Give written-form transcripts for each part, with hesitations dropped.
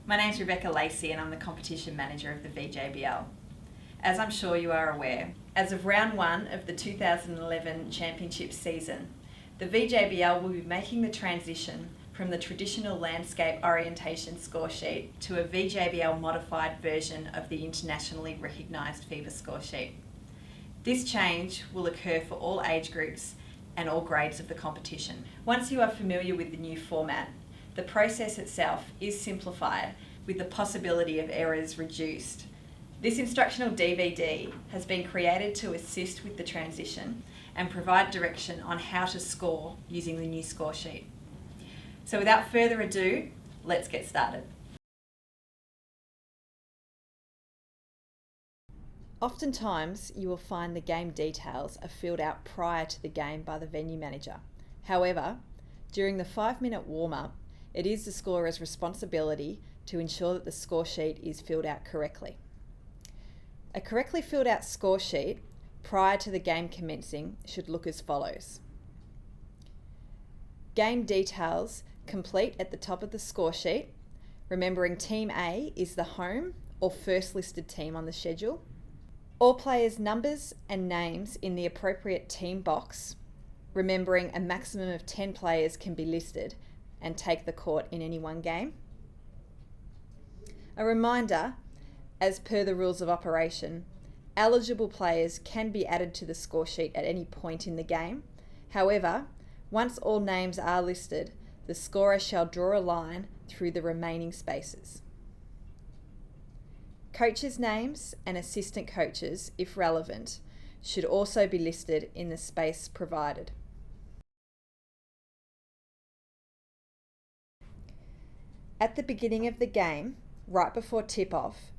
My name's Rebecca Lacey and I'm the Competition Manager of the VJBL. As I'm sure you are aware, as of round 1 of the 2011 Championship season, the VJBL will be making the transition from the traditional landscape orientation score sheet to a VJBL modified version of the internationally recognised FIBA score sheet. This change will occur for all age groups and all grades of the competition. Once you are familiar with the new format, the process itself is simplified with the possibility of errors reduced. This instructional DVD has been created to assist with the transition and provide direction on how to score using the new score sheet. So without further ado, let's get started. Oftentimes, you will find the game details are filled out prior to the game by the venue manager. However, during the 5-minute warm-up, it is the scorer's responsibility to ensure that the score sheet is filled out correctly. A correctly filled out score sheet prior to the game commencing should look as follows. Game details complete at the top of the score sheet, remembering Team A is the home or first listed team on the schedule. All players' numbers and names in the appropriate team box, remembering a maximum of 10 players can be listed and take the court in any one game. A reminder, as per the rules of operation, eligible players can be added to the score sheet at any point in the game. However, once all names are listed, the scorer shall draw a line through the remaining spaces. Coaches' names and assistant coaches, if relevant, should also be listed in the space provided. At the beginning of the game, right before tip-off,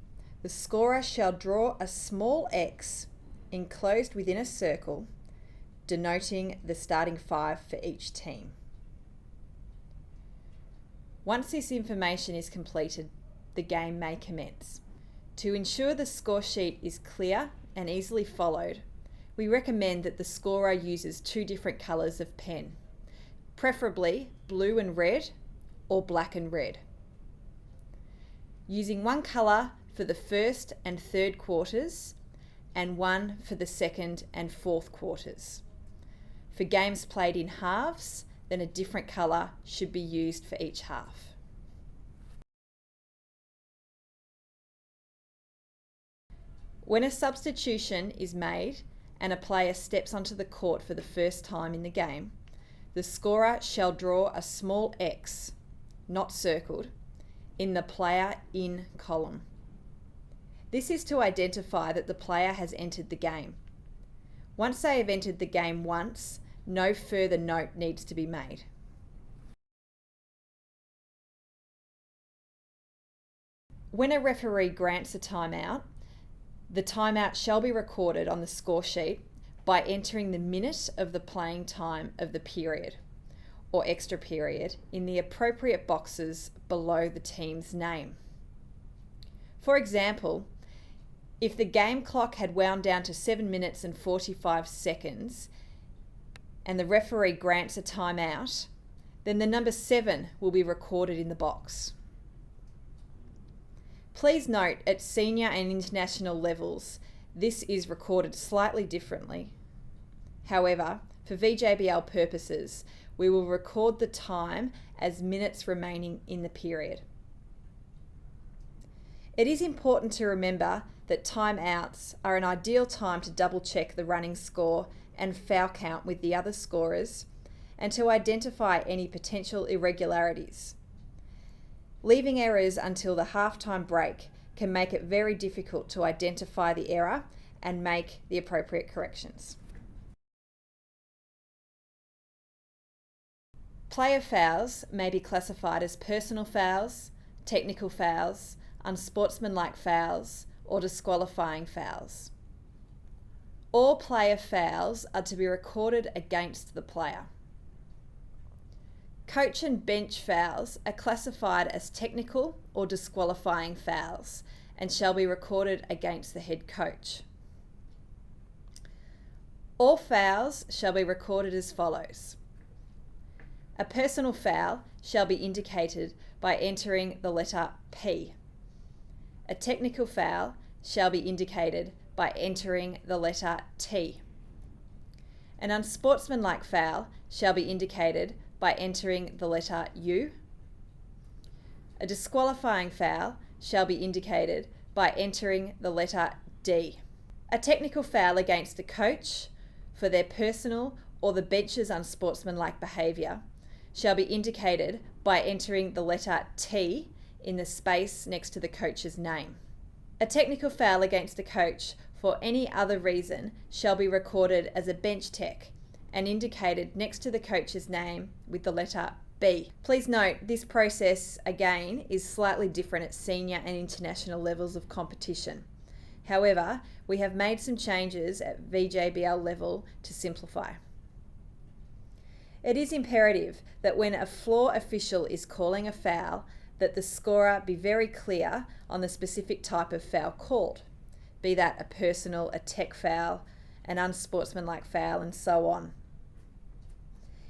the scorer shall draw a small X enclosed within a circle, denoting the starting 5 for each team. Once this information is completed, the game may commence. To ensure the score sheet is clear and easily followed, we recommend that the scorer uses 2 different colours of pen, preferably blue and red or black and red. Using one colour for the first and third quarters and one for the second and fourth quarters. For games played in halves, then a different colour should be used for each half. When a substitution is made and a player steps onto the court for the first time in the game, the scorer shall draw a small X, not circled, in the player in column. This is to identify that the player has entered the game. Once they have entered the game once, no further note needs to be made. When a referee grants a timeout, the timeout shall be recorded on the score sheet by entering the minute of the playing time of the period or extra period in the appropriate boxes below the team's name. For example, if the game clock had wound down to 7 minutes and 45 seconds and the referee grants a timeout, then the number 7 will be recorded in the box. Please note, at senior and international levels, this is recorded slightly differently. However, for VJBL purposes, we will record the time as minutes remaining in the period. It is important to remember that timeouts are an ideal time to double check the running score and foul count with the other scorers and to identify any potential irregularities. Leaving errors until the halftime break can make it very difficult to identify the error and make the appropriate corrections. Player fouls may be classified as personal fouls, technical fouls, unsportsmanlike fouls, or disqualifying fouls. All player fouls are to be recorded against the player. Coach and bench fouls are classified as technical or disqualifying fouls and shall be recorded against the head coach. All fouls shall be recorded as follows. A personal foul shall be indicated by entering the letter P. A technical foul shall be indicated by entering the letter T. An unsportsmanlike foul shall be indicated by entering the letter U. A disqualifying foul shall be indicated by entering the letter D. A technical foul against the coach for their personal or the bench's unsportsmanlike behaviour shall be indicated by entering the letter T in the space next to the coach's name. A technical foul against the coach for any other reason shall be recorded as a bench tech and indicated next to the coach's name with the letter B. Please note, this process again is slightly different at senior and international levels of competition. However, we have made some changes at VJBL level to simplify. It is imperative that when a floor official is calling a foul, that the scorer be very clear on the specific type of foul called, be that a personal, a tech foul, an unsportsmanlike foul, and so on.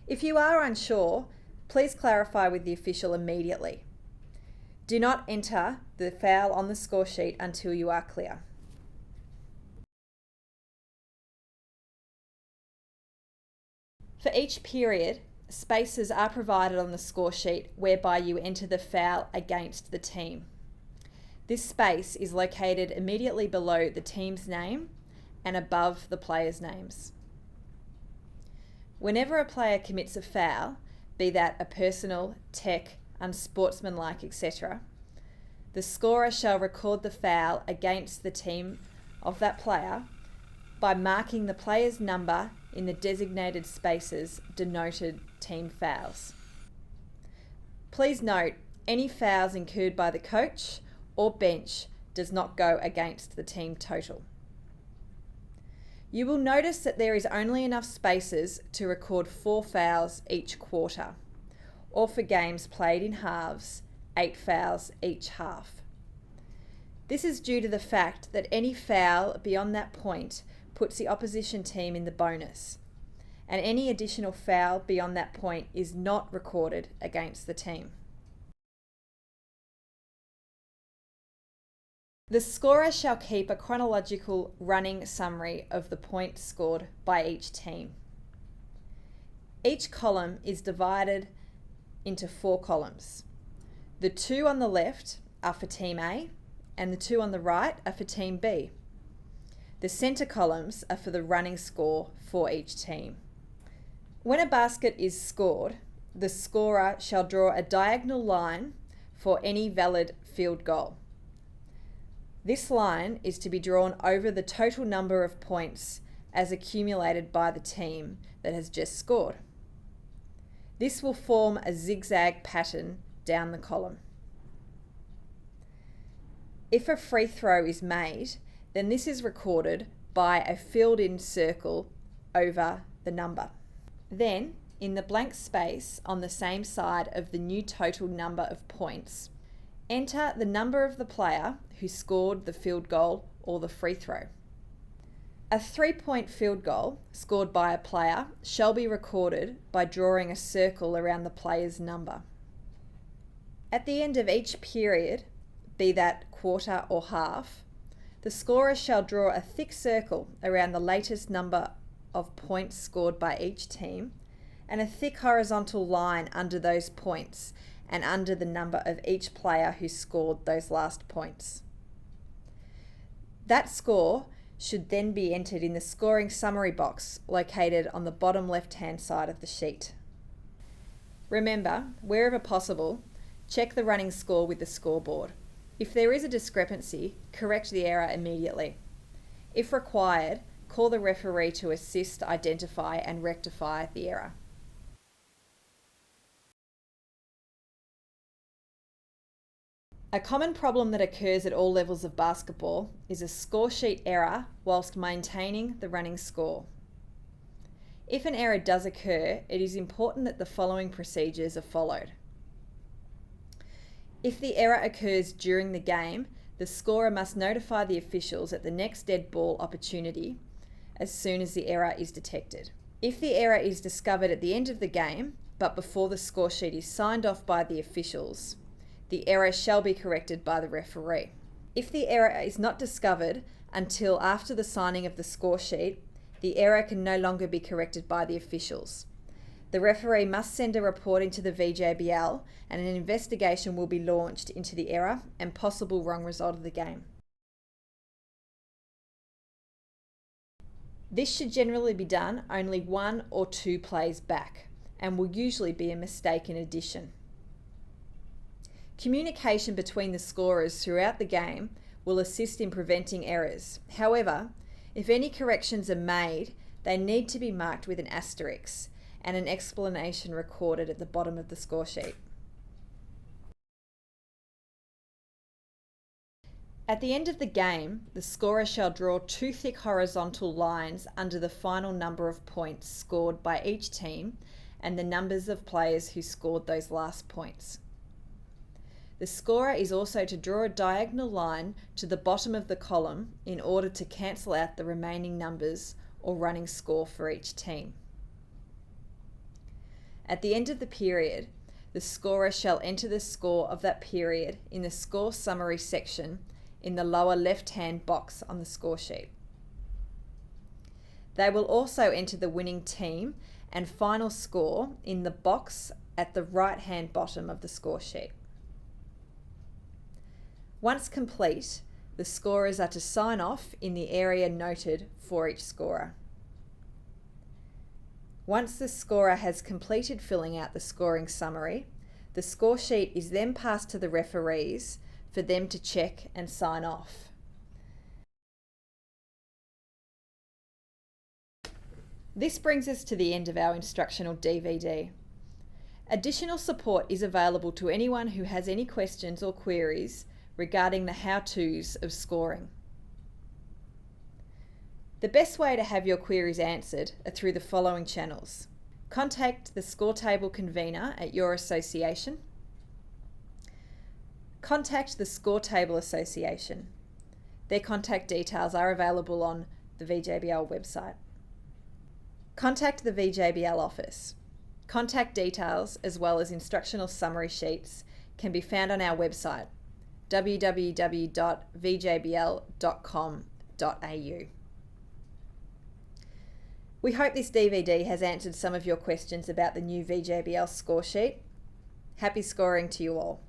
If you are unsure, please clarify with the official immediately. Do not enter the foul on the score sheet until you are clear. For each period, spaces are provided on the score sheet whereby you enter the foul against the team. This space is located immediately below the team's name and above the players' names. Whenever a player commits a foul, be that a personal, tech, unsportsmanlike, etc., the scorer shall record the foul against the team of that player by marking the player's number in the designated spaces denoted team fouls. Please note, any fouls incurred by the coach or bench does not go against the team total. You will notice that there is only enough spaces to record 4 fouls each quarter, or for games played in halves, 8 fouls each half. This is due to the fact that any foul beyond that point puts the opposition team in the bonus, and any additional foul beyond that point is not recorded against the team. The scorer shall keep a chronological running summary of the points scored by each team. Each column is divided into 4 columns. The 2 on the left are for Team A, and the 2 on the right are for Team B. The centre columns are for the running score for each team. When a basket is scored, the scorer shall draw a diagonal line for any valid field goal. This line is to be drawn over the total number of points as accumulated by the team that has just scored. This will form a zigzag pattern down the column. If a free throw is made, then this is recorded by a filled-in circle over the number. Then, in the blank space on the same side of the new total number of points, enter the number of the player who scored the field goal or the free throw. A 3-point field goal scored by a player shall be recorded by drawing a circle around the player's number. At the end of each period, be that quarter or half, the scorer shall draw a thick circle around the latest number of points scored by each team and a thick horizontal line under those points and under the number of each player who scored those last points. That score should then be entered in the scoring summary box located on the bottom left-hand side of the sheet. Remember, wherever possible, check the running score with the scoreboard. If there is a discrepancy, correct the error immediately. If required, call the referee to assist, identify and rectify the error. A common problem that occurs at all levels of basketball is a score sheet error whilst maintaining the running score. If an error does occur, it is important that the following procedures are followed. If the error occurs during the game, the scorer must notify the officials at the next dead ball opportunity as soon as the error is detected. If the error is discovered at the end of the game, but before the score sheet is signed off by the officials, the error shall be corrected by the referee. If the error is not discovered until after the signing of the score sheet, the error can no longer be corrected by the officials. The referee must send a report into the VJBL and an investigation will be launched into the error and possible wrong result of the game. This should generally be done only 1 or 2 plays back and will usually be a mistake in addition. Communication between the scorers throughout the game will assist in preventing errors. However, if any corrections are made, they need to be marked with an asterisk and an explanation recorded at the bottom of the score sheet. At the end of the game, the scorer shall draw 2 thick horizontal lines under the final number of points scored by each team and the numbers of players who scored those last points. The scorer is also to draw a diagonal line to the bottom of the column in order to cancel out the remaining numbers or running score for each team. At the end of the period, the scorer shall enter the score of that period in the score summary section in the lower left-hand box on the score sheet. They will also enter the winning team and final score in the box at the right-hand bottom of the score sheet. Once complete, the scorers are to sign off in the area noted for each scorer. Once the scorer has completed filling out the scoring summary, the score sheet is then passed to the referees for them to check and sign off. This brings us to the end of our instructional DVD. Additional support is available to anyone who has any questions or queries regarding the how-tos of scoring. The best way to have your queries answered are through the following channels. Contact the score table convener at your association. Contact the Score Table Association. Their contact details are available on the VJBL website. Contact the VJBL office. Contact details as well as instructional summary sheets can be found on our website www.vjbl.com.au. We hope this DVD has answered some of your questions about the new VJBL score sheet. Happy scoring to you all.